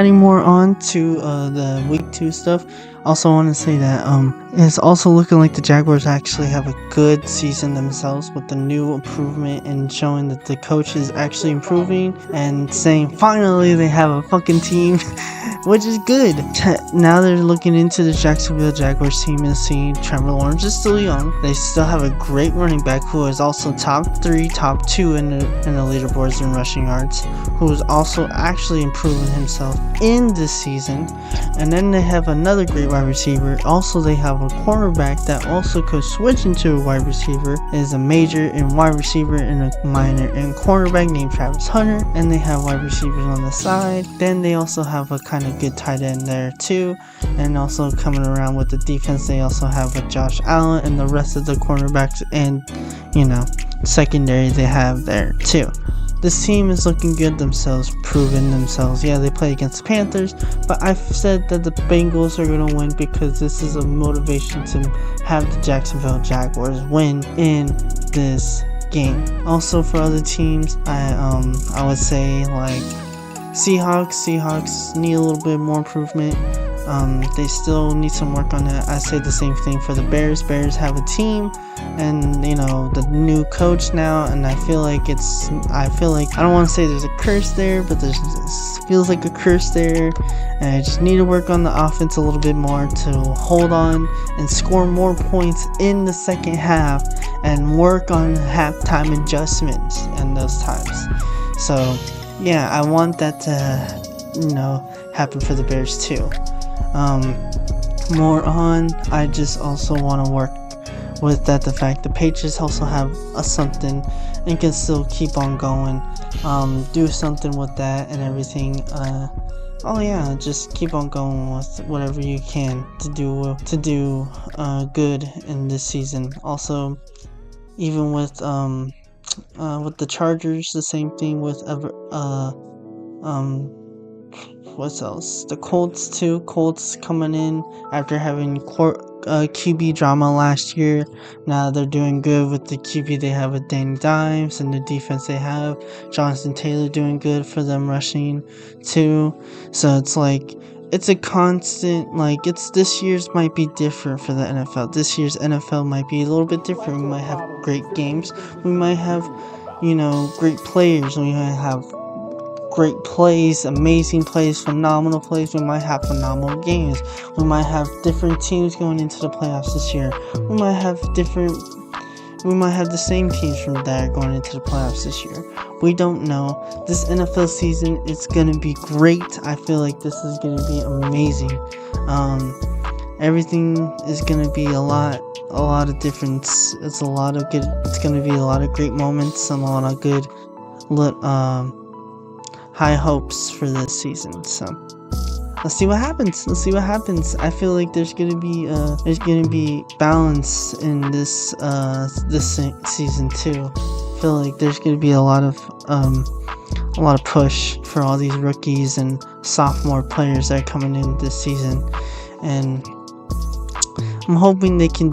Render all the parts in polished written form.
adding more on to the week 2 stuff, also want to say that it's also looking like the Jaguars actually have a good season themselves with the new improvement and showing that the coach is actually improving and saying finally they have a fucking team, which is good. Now they're looking into the Jacksonville Jaguars team and seeing Trevor Lawrence is still young. They still have a great running back who is also top 3, top 2 in the leaderboards in rushing yards, who is also actually improving himself in this season. And then they have another great wide receiver. Also, they have a cornerback that also could switch into a wide receiver. It is a major in wide receiver and a minor in cornerback named Travis Hunter. And they have wide receivers on the side. Then they also have a kind of good tight end there too. And also coming around with the defense, they also have with Josh Allen and the rest of the cornerbacks and, secondary they have there too. This team is looking good themselves, proving themselves. Yeah, they play against the Panthers, but I've said that the Bengals are going to win because this is a motivation to have the Jacksonville Jaguars win in this game. Also, for other teams, I would say like Seahawks need a little bit more improvement. They still need some work on that. I say the same thing for the Bears. Bears have a team and the new coach now, and I feel like I don't want to say there's a curse there, but feels like a curse there, and I just need to work on the offense a little bit more to hold on and score more points in the second half and work on halftime adjustments in those times. So yeah, I want that to happen for the Bears too. I just also want to work with that, the fact the Patriots also have something and can still keep on going, do something with that and everything. Just keep on going with whatever you can to do good in this season. Also, even with the Chargers, the same thing with what else? The Colts too. Colts coming in after having QB drama last year. Now they're doing good with the QB they have with Danny Dimes, and the defense they have Jonathan Taylor doing good for them rushing too. So it's like it's a constant, this year's might be different for the NFL. This year's NFL might be a little bit different. We might have great games. We might have great players. We might have great plays, amazing plays, phenomenal plays. We might have phenomenal games. We might have different teams going into the playoffs this year. We might have the same teams from that going into the playoffs this year. We don't know. This NFL season is gonna be great. I feel like this is gonna be amazing. Everything is gonna be a lot of difference. It's gonna be a lot of great moments and a lot of good high hopes for this season. So let's see what happens. I feel like there's gonna be balance in this season too. I feel like there's gonna be a lot of push for all these rookies and sophomore players that are coming in this season, and I'm hoping they can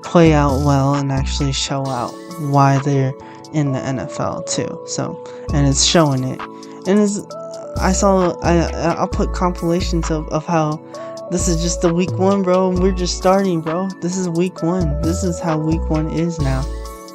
play out well and actually show out why they're in the NFL too. So, and it's showing it. And I'll put compilations of how this is just the week 1, bro. We're just starting, bro. This is week 1. This is how week 1 is now.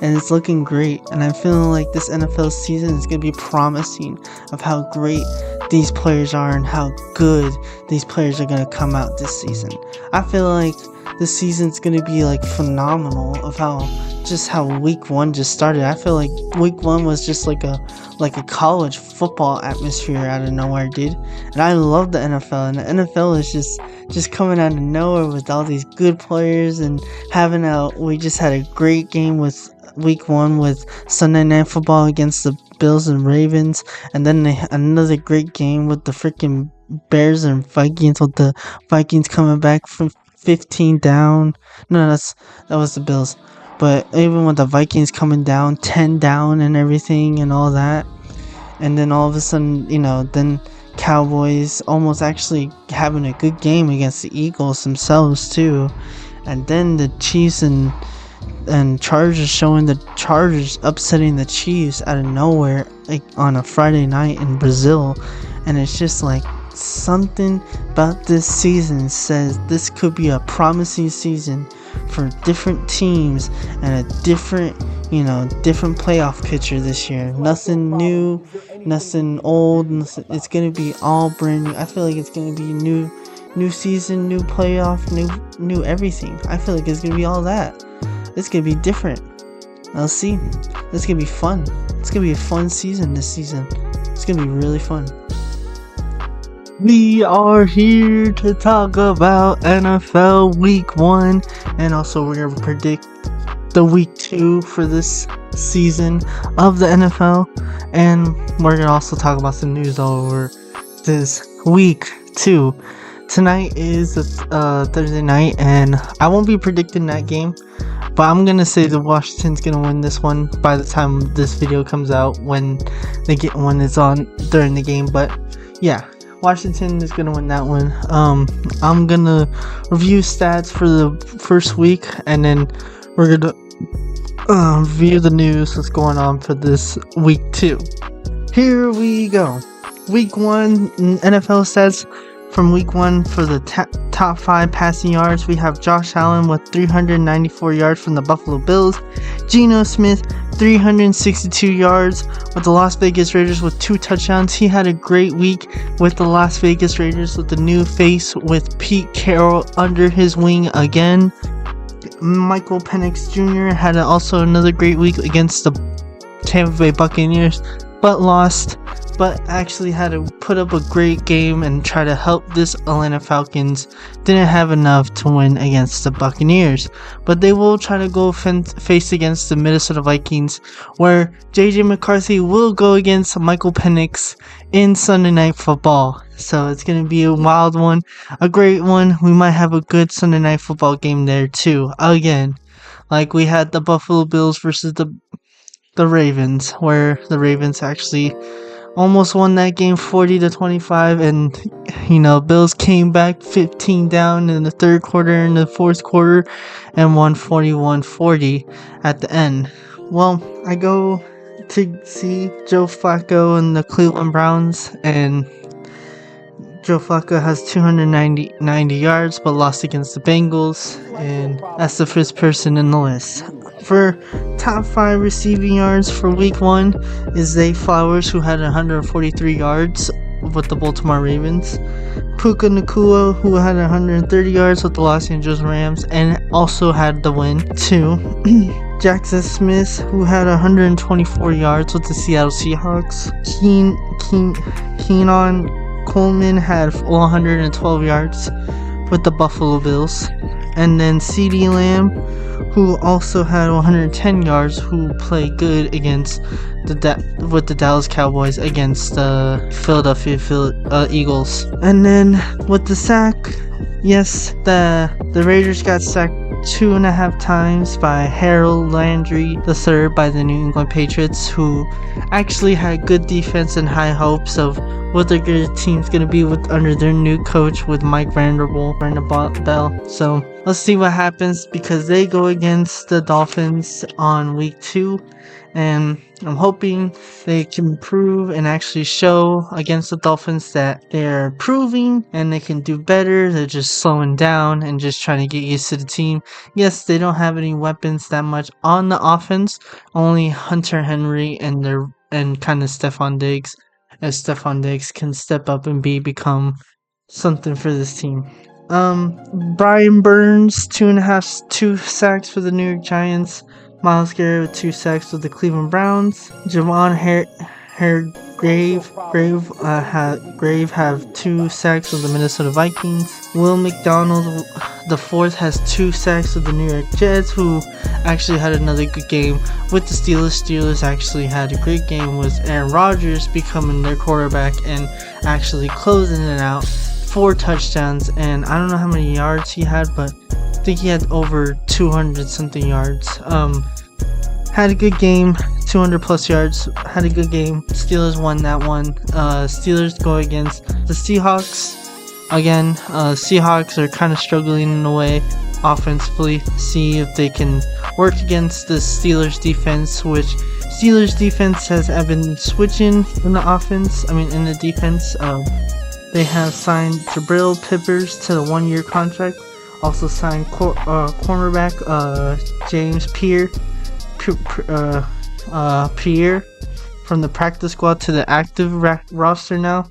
And it's looking great. And I'm feeling like this NFL season is going to be promising of how great these players are and how good these players are going to come out this season. I feel like this season's going to be phenomenal of how week 1 just started. I feel like week 1 was just like a college football atmosphere out of nowhere, dude. And I love the NFL, and the NFL is just coming out of nowhere with all these good players and we just had a great game with week 1 with Sunday Night Football against the Bills and Ravens, and then another great game with the freaking Bears and Vikings, with the Vikings coming back from 15 down. No, that was the Bills. But even with the Vikings coming down 10 down and everything and all that, and then all of a sudden, then Cowboys almost actually having a good game against the Eagles themselves too, and then the Chiefs and Chargers showing the Chargers upsetting the Chiefs out of nowhere on a Friday night in Brazil, and it's just like something about this season says this could be a promising season for different teams and a different different playoff picture this year. Nothing new, nothing old, nothing, it's gonna be all brand new. I feel like it's gonna be new season, new playoff, new everything. I feel like it's gonna be all that. It's gonna be different. Let's see. It's gonna be fun. It's gonna be a fun season this season. It's gonna be really fun. We are here to talk about NFL Week 1, and also we're gonna predict the Week 2 for this season of the NFL, and we're gonna also talk about some news over this Week 2. Tonight is Thursday night, and I won't be predicting that game, but I'm gonna say that Washington's gonna win this one by the time this video comes out, when it's on during the game. But yeah, Washington is gonna win that one. I'm gonna review stats for the first week, and then we're gonna review the news that's going on for this Week 2. Here we go. Week 1 NFL stats. From Week 1 for the top 5 passing yards, we have Josh Allen with 394 yards from the Buffalo Bills. Geno Smith, 362 yards with the Las Vegas Raiders with 2 touchdowns. He had a great week with the Las Vegas Raiders with the new face with Pete Carroll under his wing again. Michael Penix Jr. had also another great week against the Tampa Bay Buccaneers, but lost. But actually had to put up a great game and try to help this Atlanta Falcons. Didn't have enough to win against the Buccaneers, but they will try to go face against the Minnesota Vikings, where JJ McCarthy will go against Michael Penix in Sunday Night Football. So it's going to be a wild one, a great one. We might have a good Sunday Night Football game there too. Again, like we had the Buffalo Bills versus the Ravens, where the Ravens actually almost won that game 40-25, and Bills came back 15 down in the third quarter and the fourth quarter and won 41-40 at the end. Well, I go to see Joe Flacco and the Cleveland Browns, and Joe Flacco has 290 yards but lost against the Bengals, and that's the first person in the list. For top 5 receiving yards for Week 1 is Zay Flowers, who had 143 yards with the Baltimore Ravens. Puka Nacua, who had 130 yards with the Los Angeles Rams and also had the win too. Jackson Smith, who had 124 yards with the Seattle Seahawks. Keenan Coleman had 112 yards with the Buffalo Bills. And then CeeDee Lamb, who also had 110 yards, who played good against with the Dallas Cowboys against the Philadelphia Eagles. And then with the sack, yes, the Raiders got sacked 2.5 times by Harold Landry III by the New England Patriots, who actually had good defense and high hopes of what their good team's gonna be under their new coach with Mike Vanderbilt. So let's see what happens, because they go against the Dolphins on Week 2, and I'm hoping they can prove and actually show against the Dolphins that they're improving and they can do better. They're just slowing down and just trying to get used to the team. Yes, they don't have any weapons that much on the offense, only Hunter Henry and kind of Stephon Diggs. As Stephon Diggs can step up and become something for this team. Brian Burns, 2 sacks for the New York Giants. Myles Garrett with 2 sacks with the Cleveland Browns. Javon Grave have 2 sacks with the Minnesota Vikings. Will McDonald the fourth has 2 sacks with the New York Jets, who actually had another good game with the Steelers. Steelers actually had a great game with Aaron Rodgers becoming their quarterback and actually closing it out. 4 touchdowns, and I don't know how many yards he had, but I think he had over 200 something yards. Had a good game, 200 plus yards, had a good game. Steelers won that one. Steelers go against the Seahawks. Again, Seahawks are kind of struggling in a way. offensively, see if they can work against the Steelers defense, which Steelers defense has been switching in the offense. In the defense. They have signed Jabril Peppers to the 1-year contract. Also signed cornerback James Pierre from the practice squad to the active roster now.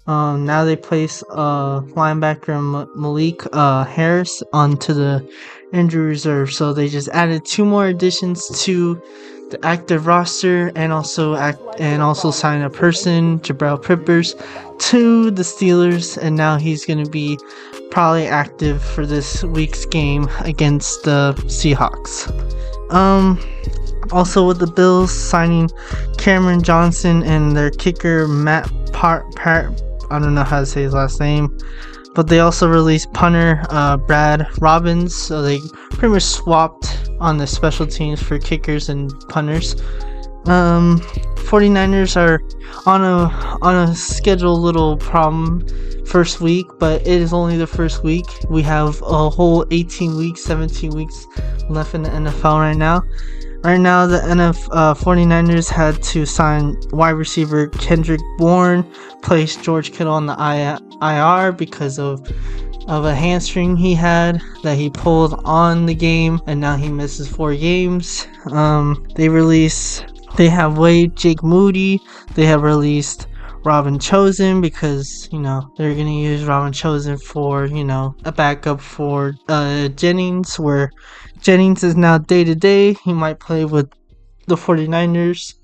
Now they place linebacker Malik Harris onto the injury reserve. So they just added 2 more additions to the active roster, and also sign a person, Jabril Peppers, to the Steelers, and now he's going to be probably active for this week's game against the Seahawks. Also with the Bills signing Cameron Johnson and their kicker Matt I don't know how to say his last name, but they also released punter Brad Robbins, so they pretty much swapped on the special teams for kickers and punters. 49ers are on a schedule little problem first week, but it is only the first week. We have a whole 18 weeks, 17 weeks left in the NFL right now. Right now, the 49ers had to sign wide receiver Kendrick Bourne, place George Kittle on the IR because of a hamstring he had that he pulled on the game, and now he misses 4 games. They have waived Jake Moody. They have released Robin Chosen because, they're going to use Robin Chosen for, a backup for Jennings, where Jennings is now day-to-day. He might play with the 49ers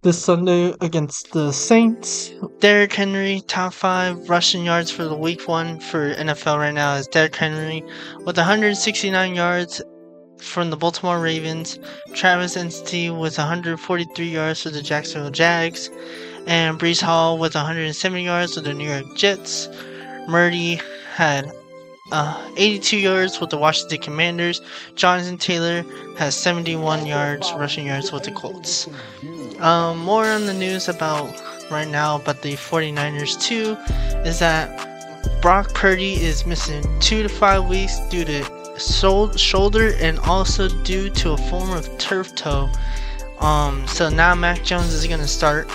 this Sunday against the Saints. Derrick Henry, top 5 rushing yards for the week 1 for NFL right now is Derrick Henry with 169 yards from the Baltimore Ravens. Travis Etienne with 143 yards for the Jacksonville Jags. And Breece Hall with 170 yards for the New York Jets. Murray had 82 yards with the Washington Commanders. Jonathan Taylor has 71 rushing yards with the Colts. More on the news about right now about the 49ers too is that Brock Purdy is missing 2 to 5 weeks due to shoulder and also due to a form of turf toe. So now Mac Jones is going to start.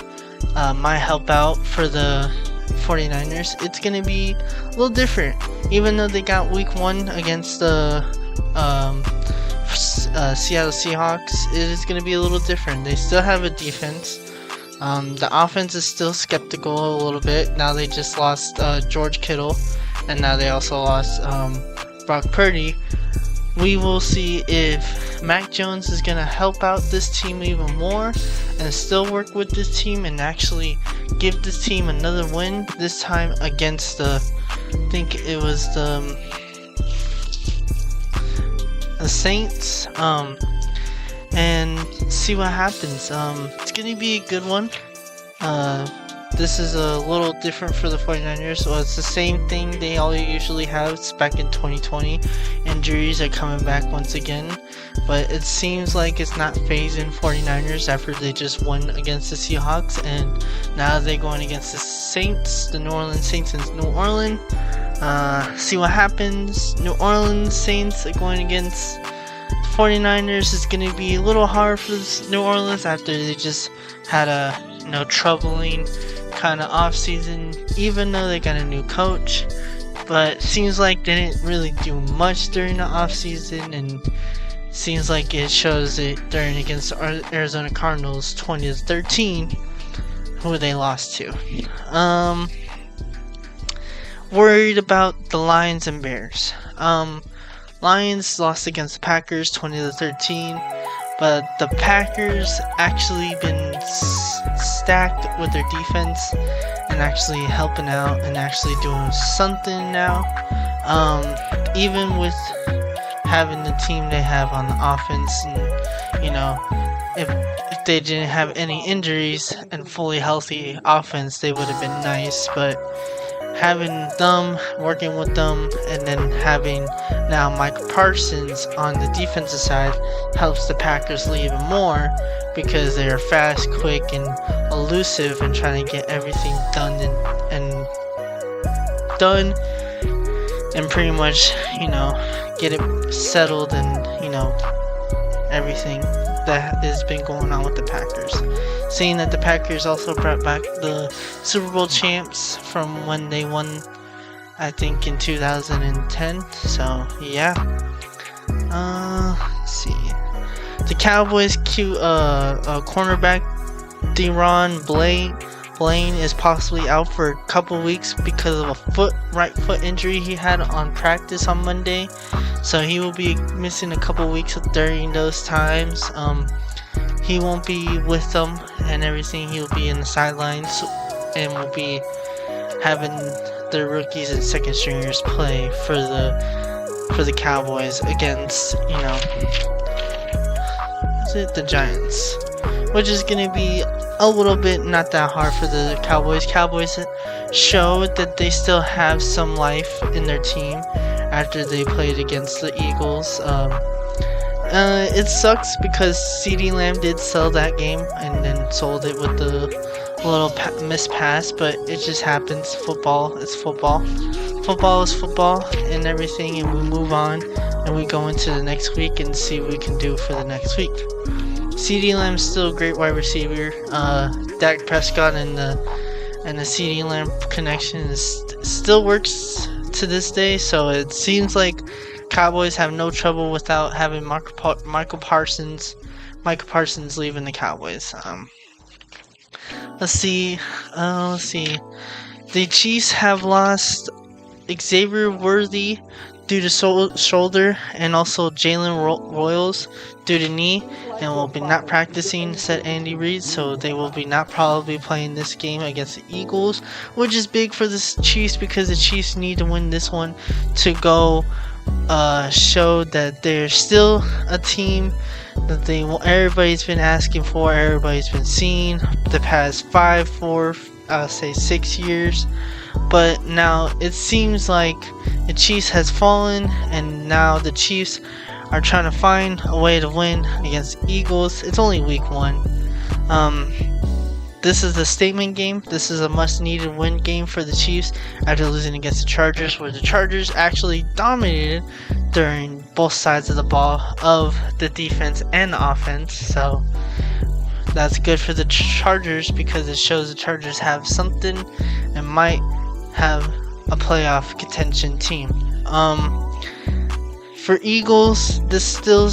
Might help out for the 49ers. It's going to be a little different. Even though they got week 1 against the Seattle Seahawks, it is going to be a little different. They still have a defense. The offense is still skeptical a little bit. Now they just lost George Kittle, and now they also lost Brock Purdy. We will see if Mac Jones is going to help out this team even more and still work with this team and actually give this team another win, this time against the Saints, and see what happens. It's going to be a good one. This is a little different for the 49ers. So it's the same thing they all usually have. It's back in 2020. Injuries are coming back once again. But it seems like it's not phasing 49ers after they just won against the Seahawks. And now they're going against the Saints, the New Orleans Saints in New Orleans. See what happens. New Orleans Saints are going against the 49ers. It's going to be a little hard for New Orleans after they just had a troubling kind of off season, even though they got a new coach. But seems like they didn't really do much during the off season, and seems like it shows it during against the Arizona Cardinals 20-13, who they lost to. Worried about the Lions and Bears. Lions lost against the Packers 20-13. But the Packers actually been stacked with their defense and actually helping out and actually doing something now. Even with having the team they have on the offense, and if they didn't have any injuries and fully healthy offense, they would have been nice. But having them, working with them, and then having now Mike Parsons on the defensive side helps the Packers lead even more, because they are fast, quick, and elusive and trying to get everything done and pretty much, get it settled and, everything that has been going on with the Packers. Seeing that the Packers also brought back the Super Bowl champs from when they won, I think, in 2010. So, yeah. Let's see. The Cowboys cornerback Deron Blaine is possibly out for a couple weeks because of a right foot injury he had on practice on Monday. So he will be missing a couple weeks during those times. He won't be with them and everything. He'll be in the sidelines and will be having the rookies and second stringers play for the Cowboys against, the Giants, which is going to be a little bit not that hard for the Cowboys. Cowboys showed that they still have some life in their team after they played against the Eagles. It sucks because CeeDee Lamb did sell that game and then sold it with the little missed pass, but it just happens. Football is football. Football is football and everything, and we move on and we go into the next week and see what we can do for the next week. CeeDee Lamb's still a great wide receiver. Dak Prescott and the CeeDee Lamb connection still works to this day, so it seems like Cowboys have no trouble without having Michael Parsons leaving the Cowboys. Let's see. The Chiefs have lost Xavier Worthy due to shoulder, and also Jalen Royals due to knee, and will be not practicing, said Andy Reid. So they will be not probably playing this game against the Eagles, which is big for the Chiefs because the Chiefs need to win this one to go show that they're still a team that everybody's been asking for, everybody's been seeing the past 6 years. But now it seems like the Chiefs has fallen, and now the Chiefs are trying to find a way to win against the Eagles. It's only week 1. This is a statement game. This is a must-needed win game for the Chiefs after losing against the Chargers, where the Chargers actually dominated during both sides of the ball of the defense and the offense. So that's good for the Chargers because it shows the Chargers have something and might have a playoff contention team. For Eagles, this still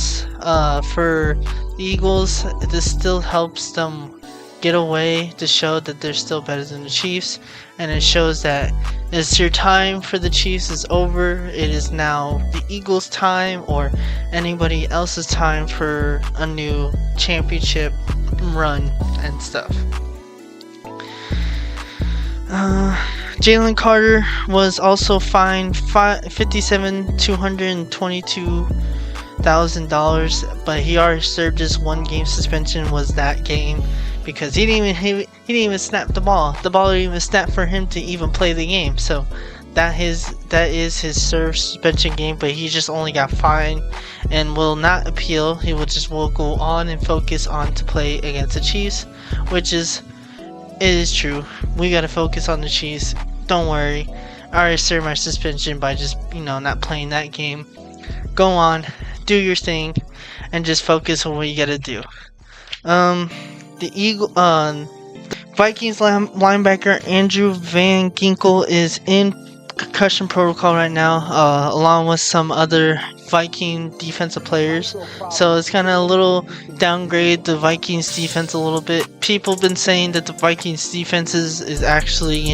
helps them get away to show that they're still better than the Chiefs, and it shows that it's your time for the Chiefs is over. It is now the Eagles' time or anybody else's time for a new championship run and stuff. Jalen Carter was also fined $57,222,000, but he already served his 1-game suspension. Was that game because he didn't even snap the ball. The ball didn't even snap for him to even play the game. So that is his suspension game. But he just only got fined and will not appeal. He will go on and focus on to play against the Chiefs, which is. It is true. We gotta focus on the Chiefs. Don't worry. I already served my suspension by just, not playing that game. Go on, do your thing, and just focus on what you gotta do. Vikings linebacker Andrew Van Ginkel is in concussion protocol right now, along with some other Viking defensive players. So it's kind of a little downgrade the Vikings defense a little bit. People have been saying that the Vikings defense is actually,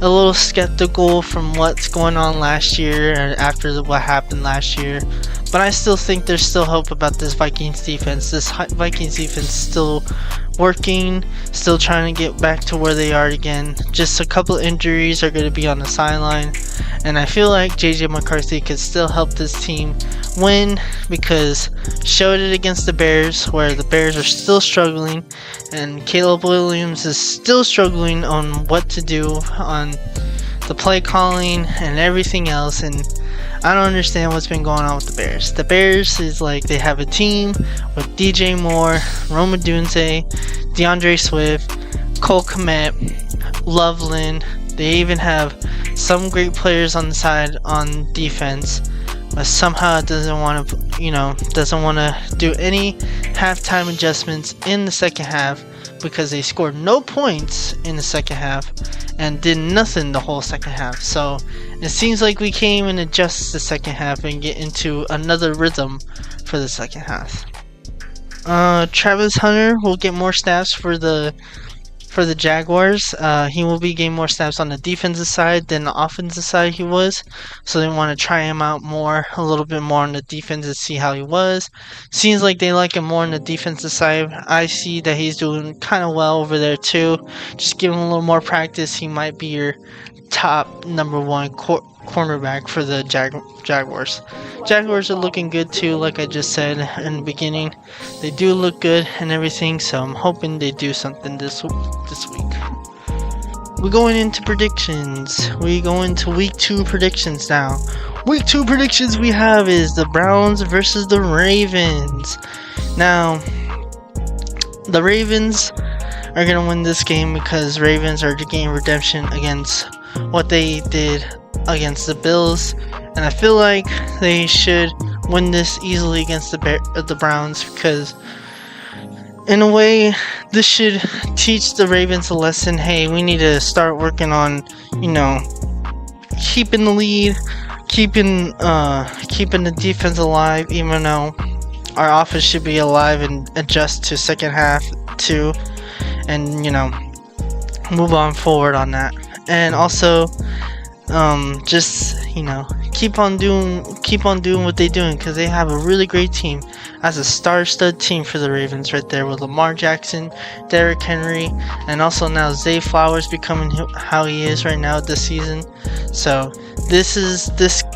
a little skeptical from what's going on last year and after what happened last year. But I still think there's still hope about this Vikings defense. This Vikings defense is still working, still trying to get back to where they are again. Just a couple injuries are going to be on the sideline, and I feel like JJ McCarthy could still help this team win because showed it against the Bears, where the Bears are still struggling, and Caleb Williams is still struggling on what to do on the play calling and everything else. And I don't understand what's been going on with the Bears. The Bears is like they have a team with DJ Moore, Rome Odunze, DeAndre Swift, Cole Kmet, Loveland. They even have some great players on the side on defense, but somehow it doesn't want to, doesn't want to do any halftime adjustments in the second half, because they scored no points in the second half and did nothing the whole second half. So it seems like we can't even adjust the second half and get into another rhythm for the second half. Travis Hunter will get more snaps for the Jaguars. He will be getting more snaps on the defensive side than the offensive side he was. So they want to try him out a little bit more on the defense to see how he was. Seems like they like him more on the defensive side. I see that he's doing kind of well over there too. Just give him a little more practice. He might be your top number one cornerback for the Jaguars. Jaguars are looking good too, like I just said in the beginning. They do look good and everything, so I'm hoping they do something this week. We're going into predictions. We go into week 2 predictions now. Week 2 predictions we have is the Browns versus the Ravens. Now, the Ravens are going to win this game because Ravens are getting redemption against what they did against the Bills, and I feel like they should win this easily against the Browns, because in a way this should teach the Ravens a lesson. Hey, we need to start working on keeping the lead, keeping the defense alive, even though our offense should be alive, and adjust to second half too, and move on forward on that. And also just keep on doing what they're doing, because they have a really great team. As a star-stud team for the Ravens right there, with Lamar Jackson, Derrick Henry, and also now Zay Flowers becoming how he is right now this season. So this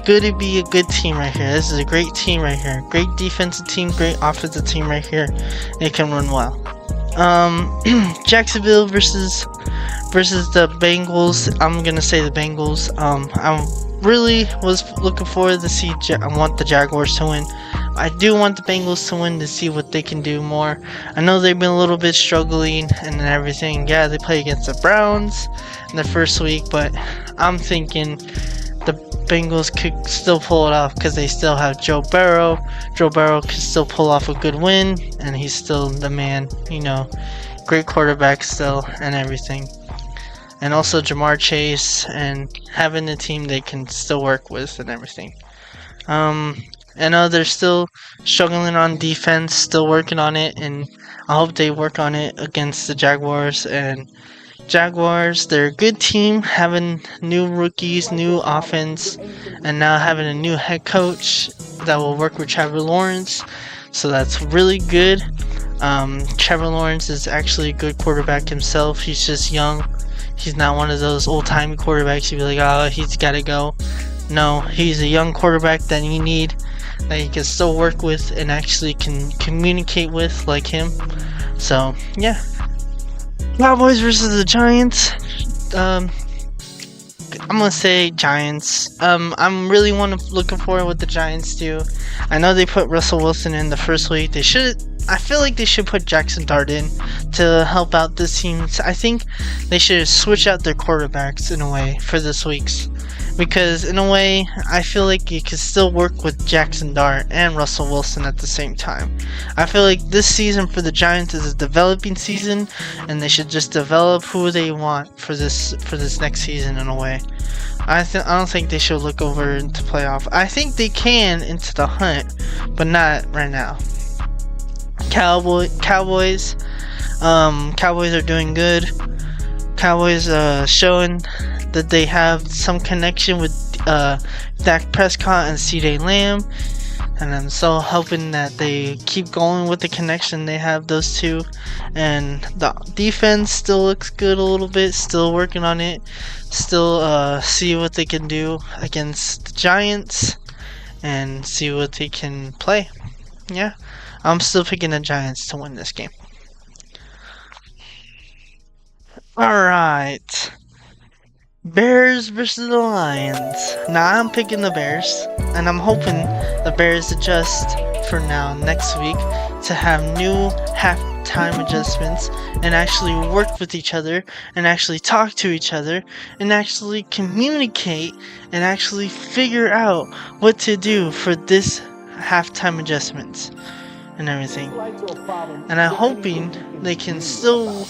going to be a good team right here. This is a great team right here. Great defensive team, great offensive team right here. They can run well. Jacksonville versus the Bengals. I'm gonna say the Bengals. I really was looking forward to see. I want the Jaguars to win. I do want the Bengals to win to see what they can do more. I know they've been a little bit struggling and everything. Yeah, they play against the Browns in the first week, but I'm thinking the Bengals could still pull it off, because they still have Joe Burrow. Joe Burrow could still pull off a good win, and he's still the man. Great quarterback still and everything. And also Jamar Chase, and having a team they can still work with and everything. I know they're still struggling on defense, still working on it, and I hope they work on it against the Jaguars. And Jaguars, they're a good team, having new rookies, new offense, and now having a new head coach that will work with Trevor Lawrence. So that's really good. Trevor Lawrence is actually a good quarterback himself. He's just young. He's not one of those old-timey quarterbacks you'd be like, oh, he's got to go. No, he's a young quarterback that you need, that you can still work with and actually can communicate with, like him. So, yeah. Cowboys versus the Giants. I'm gonna say Giants. I'm really looking forward what the Giants do. I know they put Russell Wilson in the first week. I feel like they should put Jackson Dart in to help out this team. I think they should switch out their quarterbacks in a way for this week's, because in a way I feel like you can still work with Jackson Dart and Russell Wilson at the same time. I feel like this season for the Giants is a developing season, and they should just develop who they want for this next season in a way. I don't think they should look over into playoff. I think they can into the hunt, but not right now. Cowboys are doing good. Cowboys showing that they have some connection with Dak Prescott and CeeDee Lamb, and I'm so hoping that they keep going with the connection they have, those two. And the defense still looks good a little bit, still working on it, still see what they can do against the Giants and see what they can play. Yeah, I'm still picking the Giants to win this game. Alright, Bears versus the Lions. Now I'm picking the Bears, and I'm hoping the Bears adjust for now next week to have new time adjustments and actually work with each other and actually talk to each other and actually communicate and actually figure out what to do for this halftime adjustments and everything. And I'm hoping they can still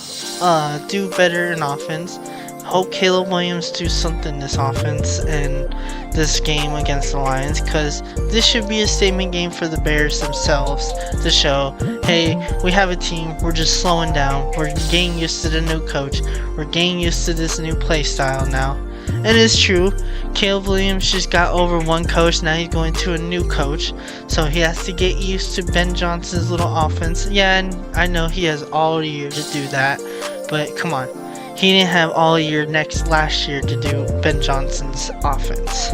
do better in offense. Hope Caleb Williams do something this offense and this game against the Lions, because this should be a statement game for the Bears themselves to show, hey, we have a team, we're just slowing down, we're getting used to the new coach, we're getting used to this new play style now. And it's true, Caleb Williams just got over one coach, now he's going to a new coach, so he has to get used to Ben Johnson's little offense. Yeah, and I know he has all year to do that, but come on. He didn't have all year last year to do Ben Johnson's offense.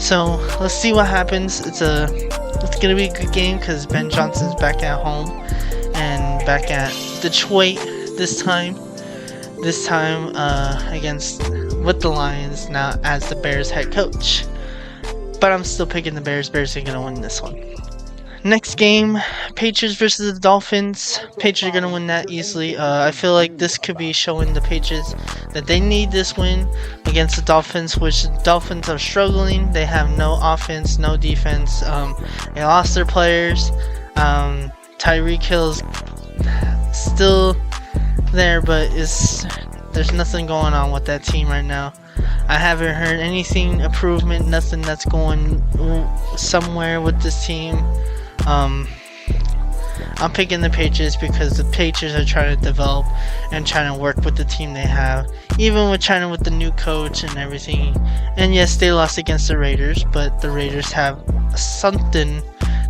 So let's see what happens. It's gonna be a good game because Ben Johnson's back at home and back at Detroit this time. This time against with the Lions now as the Bears head coach. But I'm still picking the Bears. Bears are gonna win this one. Next game, Patriots versus the Dolphins. Patriots are going to win that easily. I feel like this could be showing the Patriots that they need this win against the Dolphins, which the Dolphins are struggling. They have no offense, no defense. They lost their players. Tyreek Hill's still there, but there's nothing going on with that team right now. I haven't heard anything improvement, nothing that's going somewhere with this team. I'm picking the Patriots because the Patriots are trying to develop and trying to work with the team they have, even with trying with the new coach and everything. And yes, they lost against the Raiders, but the Raiders have something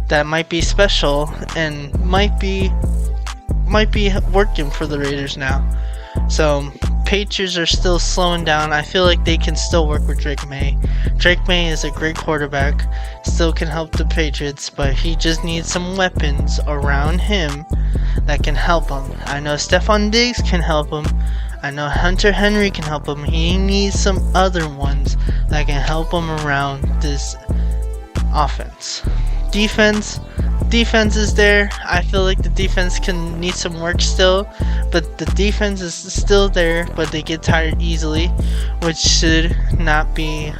that might be special and might be working for the Raiders now. So Patriots are still slowing down. I feel like they can still work with Drake May. Drake May is a great quarterback, still can help the Patriots, but he just needs some weapons around him that can help him. I know Stephon Diggs can help him. I know Hunter Henry can help him. He needs some other ones that can help him around this offense. Defense is there. I feel like the defense can need some work still, but the defense is still there, but they get tired easily, which should not be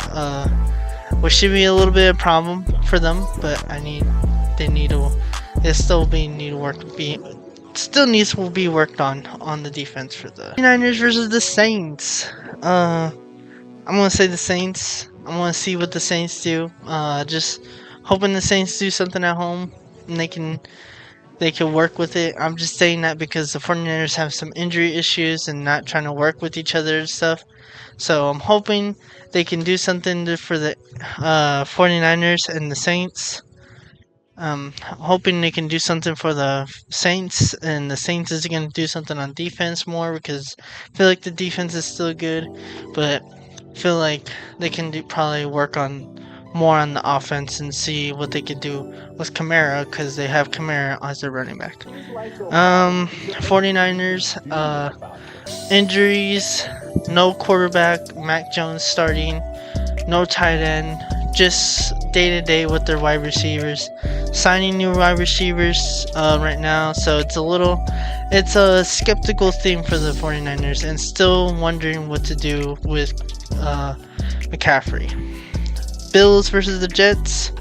which should be a little bit of a problem for them, but still needs to be worked on the defense for the 49ers versus the Saints. I'm gonna say the Saints. I'm gonna see what the Saints do. Just hoping the Saints do something at home and they can work with it. I'm just saying that because the 49ers have some injury issues and not trying to work with each other and stuff. So I'm hoping they can do something for the 49ers and the Saints. Hoping they can do something for the Saints, and the Saints is going to do something on defense more, because I feel like the defense is still good, but I feel like they can probably work on more on the offense and see what they could do with Kamara, because they have Kamara as their running back. 49ers, injuries, no quarterback, Mac Jones starting, no tight end, just day-to-day with their wide receivers, signing new wide receivers right now, so it's a skeptical thing for the 49ers, and still wondering what to do with McCaffrey. Bills versus the Jets.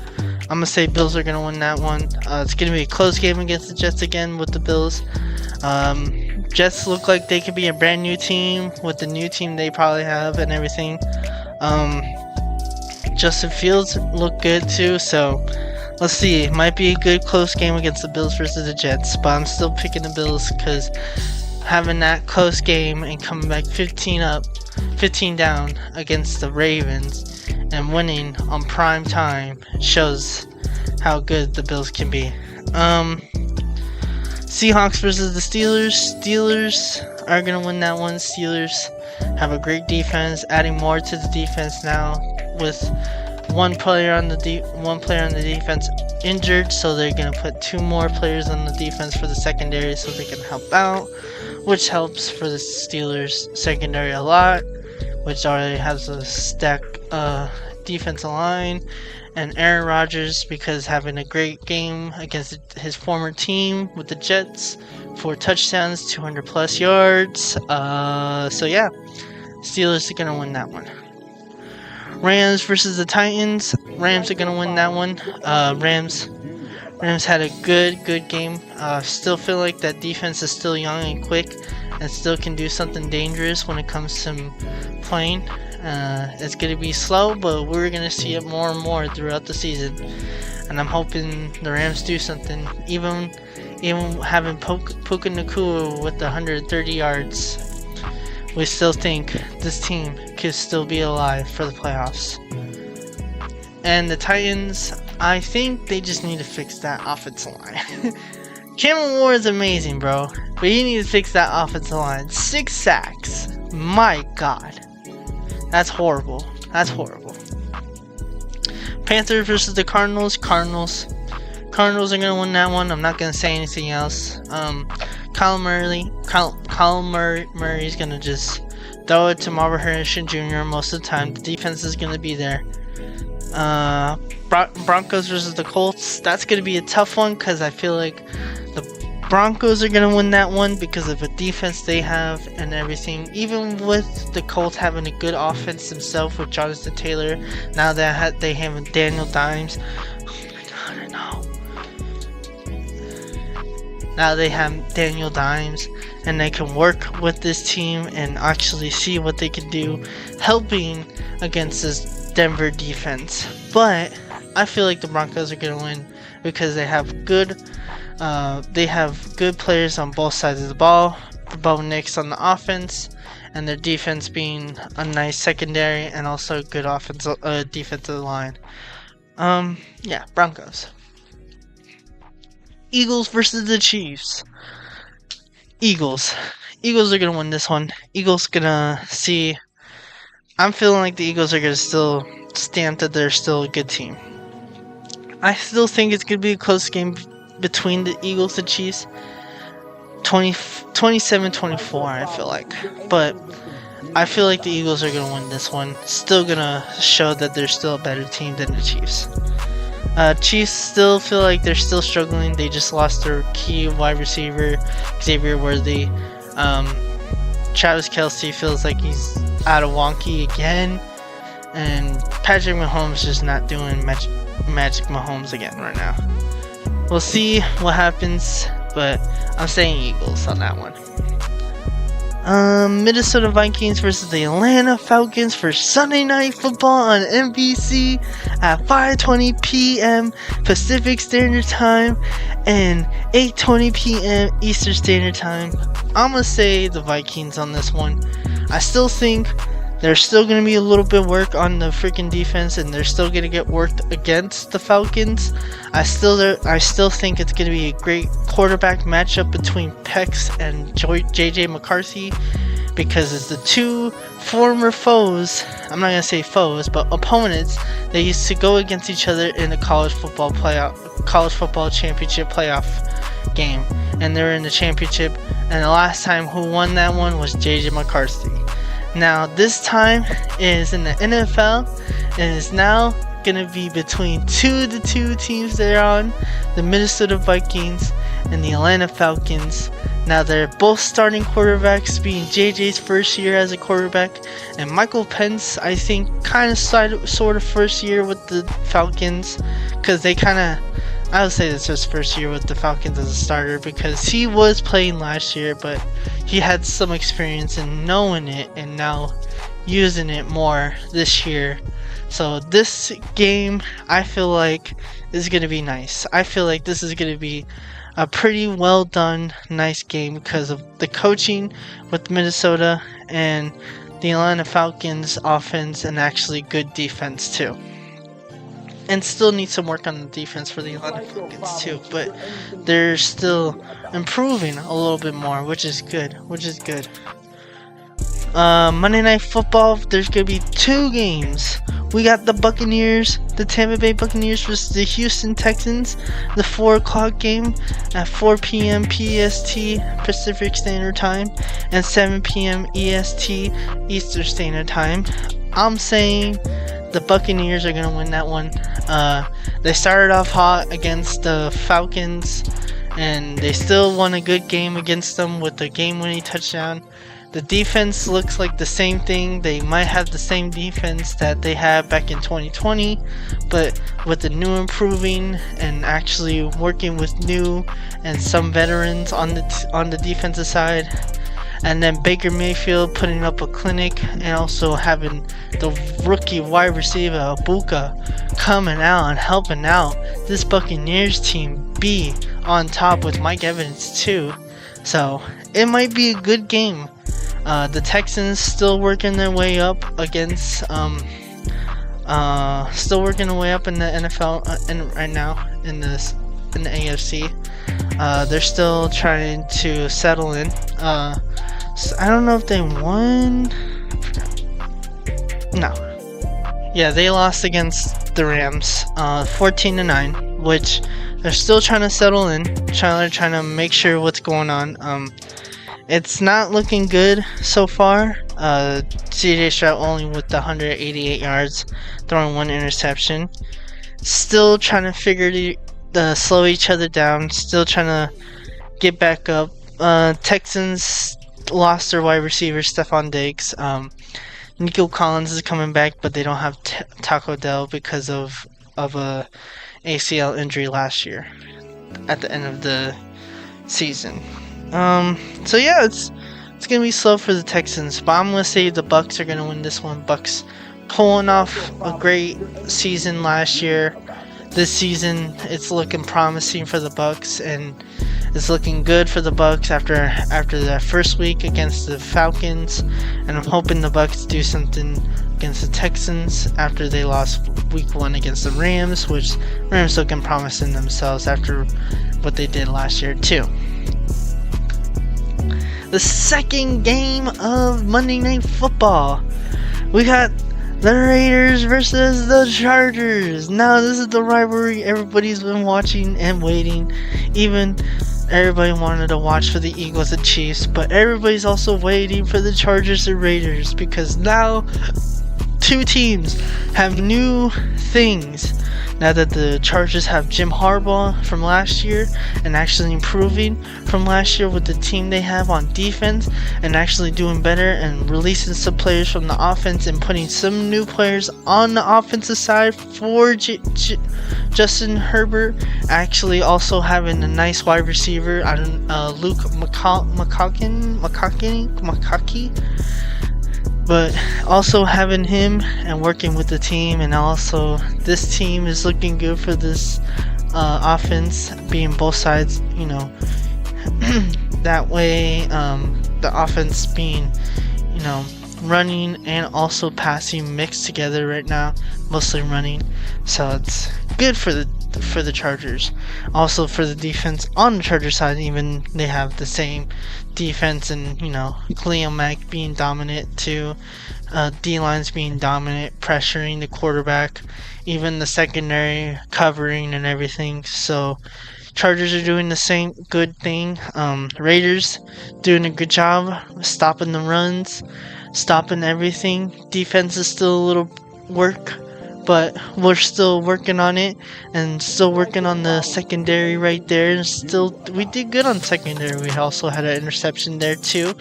I'm going to say Bills are going to win that one. It's going to be a close game against the Jets again with the Bills. Jets look like they could be a brand new team with the new team they probably have and everything. Justin Fields look good too, so let's see. It might be a good close game against the Bills versus the Jets, but I'm still picking the Bills because having that close game and coming back 15 down against the Ravens and winning on prime time shows how good the Bills can be. Seahawks versus the Steelers. Steelers are going to win that one. Steelers have a great defense, adding more to the defense now with one player on the defense injured, so they're going to put two more players on the defense for the secondary so they can help out, which helps for the Steelers secondary a lot, which already has a stacked defensive line. And Aaron Rodgers, because having a great game against his former team with the Jets, 4 touchdowns, 200 plus yards. So yeah, Steelers are gonna win that one. Rams versus the Titans. Rams are gonna win that one. Rams had a good game. Still feel like that defense is still young and quick, and still can do something dangerous when it comes to playing. It's gonna be slow, but we're gonna see it more and more throughout the season. And I'm hoping the Rams do something. Even having Puka Nacua with the 130 yards, we still think this team could still be alive for the playoffs. And the Titans, I think they just need to fix that offensive line. Cameron Ward is amazing, bro, but you need to fix that offensive line. 6 sacks. My God. That's horrible. That's horrible. Panthers versus the Cardinals. Cardinals are going to win that one. I'm not going to say anything else. Kyle Murray is going to just throw it to Marvin Harrison Jr. most of the time. The defense is going to be there. Broncos versus the Colts. That's going to be a tough one because I feel like the Broncos are going to win that one because of the defense they have and everything. Even with the Colts having a good offense themselves with Jonathan Taylor, now that they have Daniel Dimes. Oh my God, I know. Now they have Daniel Dimes, and they can work with this team and actually see what they can do, helping against this Denver defense. But I feel like the Broncos are going to win because they have good players on both sides of the ball. Bo Nix on the offense, and their defense being a nice secondary and also a good defensive line. Yeah, Broncos. Eagles versus the Chiefs. Eagles are gonna win this one. I'm feeling like the Eagles are gonna still stamp that they're still a good team. I still think it's gonna be a close game between the Eagles and Chiefs. 27-24, I feel like. But I feel like the Eagles are gonna win this one. Still gonna show that they're still a better team than the Chiefs. Chiefs still feel like they're still struggling. They just lost their key wide receiver, Xavier Worthy. Travis Kelce feels like he's out of wonky again. And Patrick Mahomes just not doing Magic Mahomes again right now. We'll see what happens, but I'm saying Eagles on that one. Minnesota Vikings versus the Atlanta Falcons for Sunday Night Football on NBC at 5:20 p.m. Pacific Standard Time and 8:20 p.m. Eastern Standard Time. I'm going to say the Vikings on this one. I still think there's still going to be a little bit of work on the freaking defense, and they're still going to get worked against the Falcons. I still think it's going to be a great quarterback matchup between Pex and JJ McCarthy, because it's the two former foes. I'm not going to say foes, but opponents. They used to go against each other in the college football championship playoff game, and they're in the championship. And the last time who won that one was JJ McCarthy. Now this time is in the NFL, and it's now gonna be between the two teams they're on, the Minnesota Vikings and the Atlanta Falcons. Now they're both starting quarterbacks, being JJ's first year as a quarterback, and Michael Pence, I think, kind of sort of first year with the Falcons, because I would say this was his first year with the Falcons as a starter, because he was playing last year, but he had some experience in knowing it and now using it more this year. So this game, I feel like, is going to be nice. I feel like this is going to be a pretty well done, nice game because of the coaching with Minnesota and the Atlanta Falcons offense, and actually good defense too. And still need some work on the defense for the Atlanta Falcons too, but they're still improving a little bit more, which is good. Monday Night Football, there's going to be 2 games. We got the Tampa Bay Buccaneers versus the Houston Texans, the 4 o'clock game at 4 p.m. PST, Pacific Standard Time, and 7 p.m. EST, Eastern Standard Time. I'm saying the Buccaneers are going to win that one. They started off hot against the Falcons, and they still won a good game against them with the game-winning touchdown. The defense looks like the same thing. They might have the same defense that they had back in 2020, but with the new improving and actually working with new and some veterans on the defensive side. And then Baker Mayfield putting up a clinic, and also having the rookie wide receiver Abuka coming out and helping out this Buccaneers team be on top with Mike Evans too. So it might be a good game. The Texans still working their way up against still working their way up in the NFL right now in the AFC. They're still trying to settle in. So I don't know if they won. No. Yeah, they lost against the Rams, 14-9, which they're still trying to settle in, trying to make sure what's going on. It's not looking good so far. CJ Stroud only with the 188 yards, throwing 1 interception. Still trying to figure to slow each other down. Still trying to get back up. Texans lost their wide receiver Stephon Diggs. Nico Collins is coming back, but they don't have Taco Dell because of a ACL injury last year at the end of the season. So yeah, it's gonna be slow for the Texans, but I'm gonna say the Bucks are gonna win this one. Bucks pulling off a great season last year. This season, it's looking promising for the Bucks, and it's looking good for the Bucks after that first week against the Falcons. And I'm hoping the Bucks do something against the Texans after they lost week 1 against the Rams, which Rams looking promising themselves after what they did last year too. The second game of Monday Night Football, we got the Raiders versus the Chargers. Now this is the rivalry everybody's been watching and waiting. Even everybody wanted to watch for the Eagles and Chiefs, but everybody's also waiting for the Chargers and Raiders, because now two teams have new things. Now that the Chargers have Jim Harbaugh from last year, and actually improving from last year with the team they have on defense, and actually doing better and releasing some players from the offense and putting some new players on the offensive side for Justin Herbert. Actually also having a nice wide receiver, Luke McCackey. But also having him and working with the team, and also this team is looking good for this offense, being both sides, that way the offense being, running and also passing mixed together right now, mostly running. So it's good for the Chargers. Also for the defense on the Chargers side, even they have the same defense, and Khalil Mack being dominant too, D-lines being dominant, pressuring the quarterback, even the secondary covering and everything. So Chargers are doing the same good thing. Raiders doing a good job stopping the runs, stopping everything. Defense is still a little work, but we're still working on it, and still working on the secondary right there. And still, we did good on secondary. We also had an interception there too,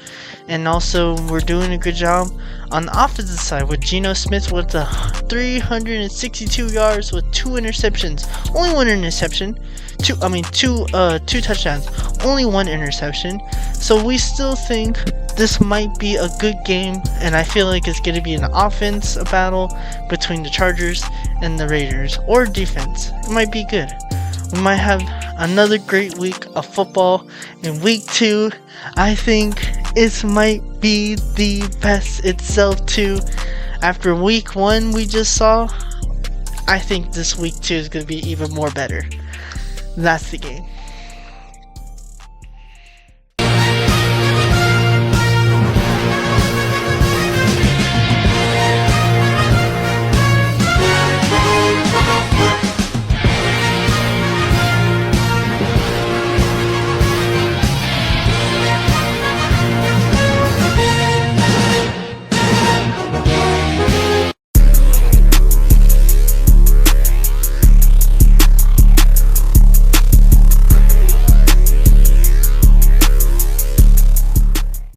and also we're doing a good job on the offensive side with Geno Smith with the 362 yards with 2 interceptions. Only 1 interception. Two touchdowns. Only 1 interception. So we still think this might be a good game, and I feel like it's going to be an offense battle between the Chargers and the Raiders, or defense. It might be good. We might have another great week of football in week 2. I think it might be the best itself too. After week 1 we just saw, I think this week 2 is going to be even more better. That's the game.